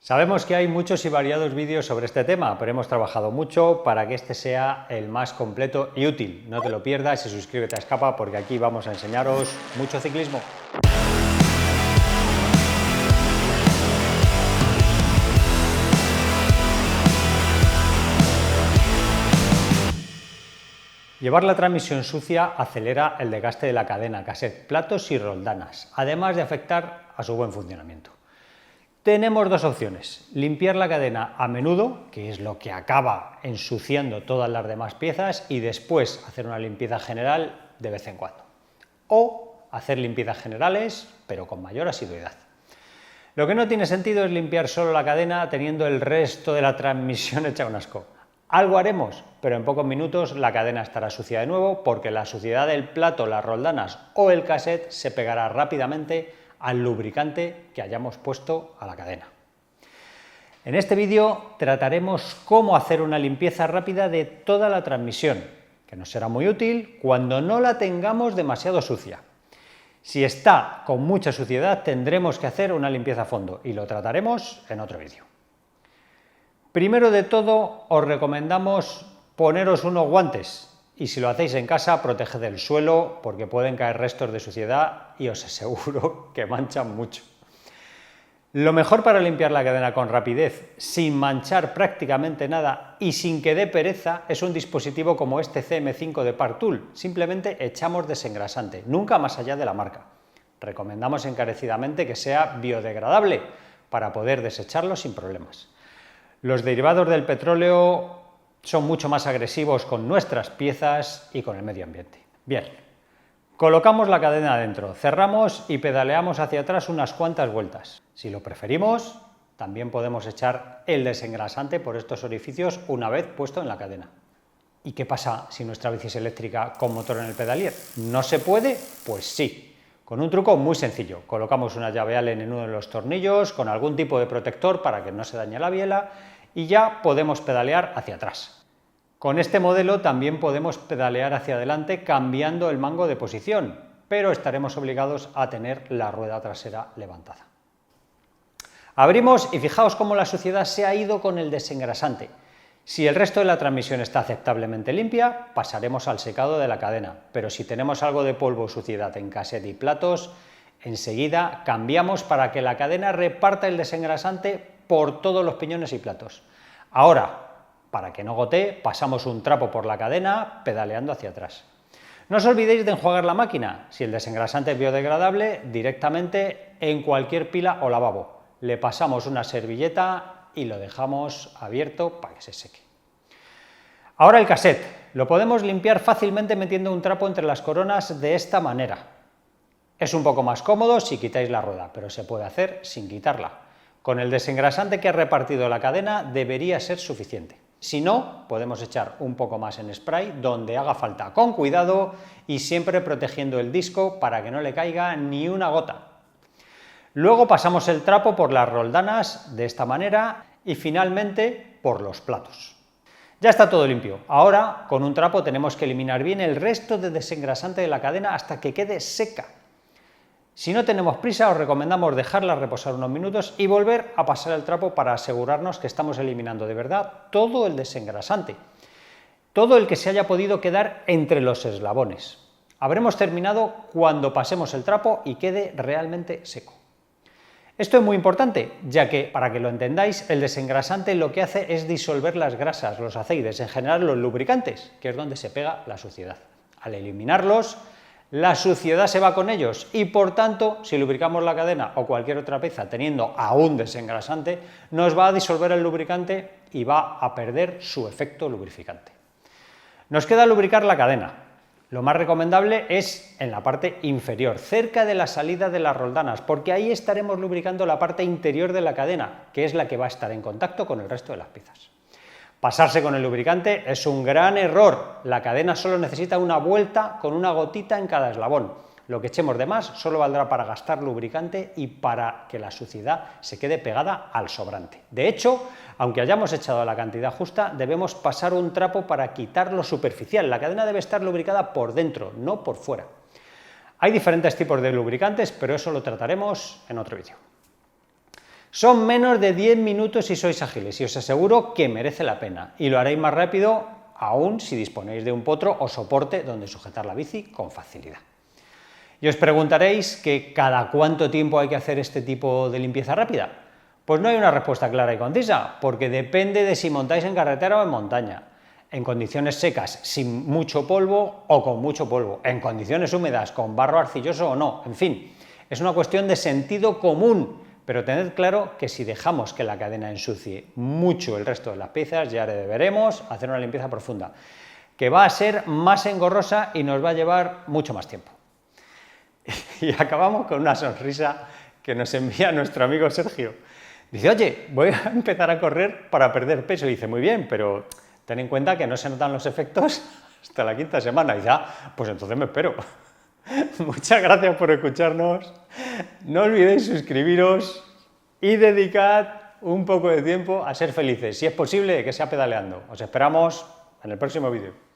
Sabemos que hay muchos y variados vídeos sobre este tema, pero hemos trabajado mucho para que este sea el más completo y útil. No te lo pierdas y suscríbete a Escapa porque aquí vamos a enseñaros mucho ciclismo. Llevar la transmisión sucia acelera el desgaste de la cadena, cassette, platos y roldanas, además de afectar a su buen funcionamiento. Tenemos dos opciones: limpiar la cadena a menudo, que es lo que acaba ensuciando todas las demás piezas, y después hacer una limpieza general de vez en cuando. O hacer limpiezas generales, pero con mayor asiduidad. Lo que no tiene sentido es limpiar solo la cadena teniendo el resto de la transmisión hecha un asco. Algo haremos, pero en pocos minutos la cadena estará sucia de nuevo porque la suciedad del plato, las roldanas o el cassette se pegará rápidamente al lubricante que hayamos puesto a la cadena. En este vídeo trataremos cómo hacer una limpieza rápida de toda la transmisión, que nos será muy útil cuando no la tengamos demasiado sucia. Si está con mucha suciedad tendremos que hacer una limpieza a fondo y lo trataremos en otro vídeo. Primero de todo os recomendamos poneros unos guantes y si lo hacéis en casa proteged el suelo porque pueden caer restos de suciedad y os aseguro que manchan mucho. Lo mejor para limpiar la cadena con rapidez, sin manchar prácticamente nada y sin que dé pereza, es un dispositivo como este CM5 de Partool. Simplemente echamos desengrasante, nunca más allá de la marca. Recomendamos encarecidamente que sea biodegradable para poder desecharlo sin problemas. Los derivados del petróleo son mucho más agresivos con nuestras piezas y con el medio ambiente. Bien, colocamos la cadena adentro, cerramos y pedaleamos hacia atrás unas cuantas vueltas. Si lo preferimos, también podemos echar el desengrasante por estos orificios una vez puesto en la cadena. ¿Y qué pasa si nuestra bici es eléctrica con motor en el pedalier? ¿No se puede? Pues sí. Con un truco muy sencillo, colocamos una llave Allen en uno de los tornillos con algún tipo de protector para que no se dañe la biela y ya podemos pedalear hacia atrás. Con este modelo también podemos pedalear hacia adelante cambiando el mango de posición, pero estaremos obligados a tener la rueda trasera levantada. Abrimos y fijaos cómo la suciedad se ha ido con el desengrasante. Si el resto de la transmisión está aceptablemente limpia, pasaremos al secado de la cadena, pero si tenemos algo de polvo o suciedad en cassette y platos, enseguida cambiamos para que la cadena reparta el desengrasante por todos los piñones y platos. Ahora, para que no gotee, pasamos un trapo por la cadena pedaleando hacia atrás. No os olvidéis de enjuagar la máquina. Si el desengrasante es biodegradable, directamente en cualquier pila o lavabo. Le pasamos una servilleta y lo dejamos abierto para que se seque. Ahora el cassette. Lo podemos limpiar fácilmente metiendo un trapo entre las coronas de esta manera. Es un poco más cómodo si quitáis la rueda, pero se puede hacer sin quitarla. Con el desengrasante que ha repartido la cadena debería ser suficiente. Si no, podemos echar un poco más en spray donde haga falta, con cuidado y siempre protegiendo el disco para que no le caiga ni una gota. Luego pasamos el trapo por las roldanas de esta manera y finalmente por los platos. Ya está todo limpio. Ahora con un trapo tenemos que eliminar bien el resto de desengrasante de la cadena hasta que quede seca. Si no tenemos prisa os recomendamos dejarla reposar unos minutos y volver a pasar el trapo para asegurarnos que estamos eliminando de verdad todo el desengrasante, todo el que se haya podido quedar entre los eslabones. Habremos terminado cuando pasemos el trapo y quede realmente seco. Esto es muy importante, ya que, para que lo entendáis, el desengrasante lo que hace es disolver las grasas, los aceites, en general los lubricantes, que es donde se pega la suciedad. Al eliminarlos, la suciedad se va con ellos y, por tanto, si lubricamos la cadena o cualquier otra pieza teniendo aún desengrasante, nos va a disolver el lubricante y va a perder su efecto lubrificante. Nos queda lubricar la cadena. Lo más recomendable es en la parte inferior, cerca de la salida de las roldanas, porque ahí estaremos lubricando la parte interior de la cadena, que es la que va a estar en contacto con el resto de las piezas. Pasarse con el lubricante es un gran error. La cadena solo necesita una vuelta con una gotita en cada eslabón. Lo que echemos de más solo valdrá para gastar lubricante y para que la suciedad se quede pegada al sobrante. De hecho, aunque hayamos echado la cantidad justa, debemos pasar un trapo para quitar lo superficial. La cadena debe estar lubricada por dentro, no por fuera. Hay diferentes tipos de lubricantes, pero eso lo trataremos en otro vídeo. Son menos de 10 minutos si sois ágiles y os aseguro que merece la pena y lo haréis más rápido aún si disponéis de un potro o soporte donde sujetar la bici con facilidad. Y os preguntaréis que cada cuánto tiempo hay que hacer este tipo de limpieza rápida. Pues no hay una respuesta clara y concisa, porque depende de si montáis en carretera o en montaña, en condiciones secas, sin mucho polvo o con mucho polvo, en condiciones húmedas, con barro arcilloso o no, en fin, es una cuestión de sentido común, pero tened claro que si dejamos que la cadena ensucie mucho el resto de las piezas, ya deberemos hacer una limpieza profunda, que va a ser más engorrosa y nos va a llevar mucho más tiempo. Y acabamos con una sonrisa que nos envía nuestro amigo Sergio. Dice, oye, voy a empezar a correr para perder peso. Y dice, muy bien, pero ten en cuenta que no se notan los efectos hasta la 5ª semana. Y dice, pues entonces me espero. Muchas gracias por escucharnos. No olvidéis suscribiros y dedicad un poco de tiempo a ser felices. Si es posible, que sea pedaleando. Os esperamos en el próximo vídeo.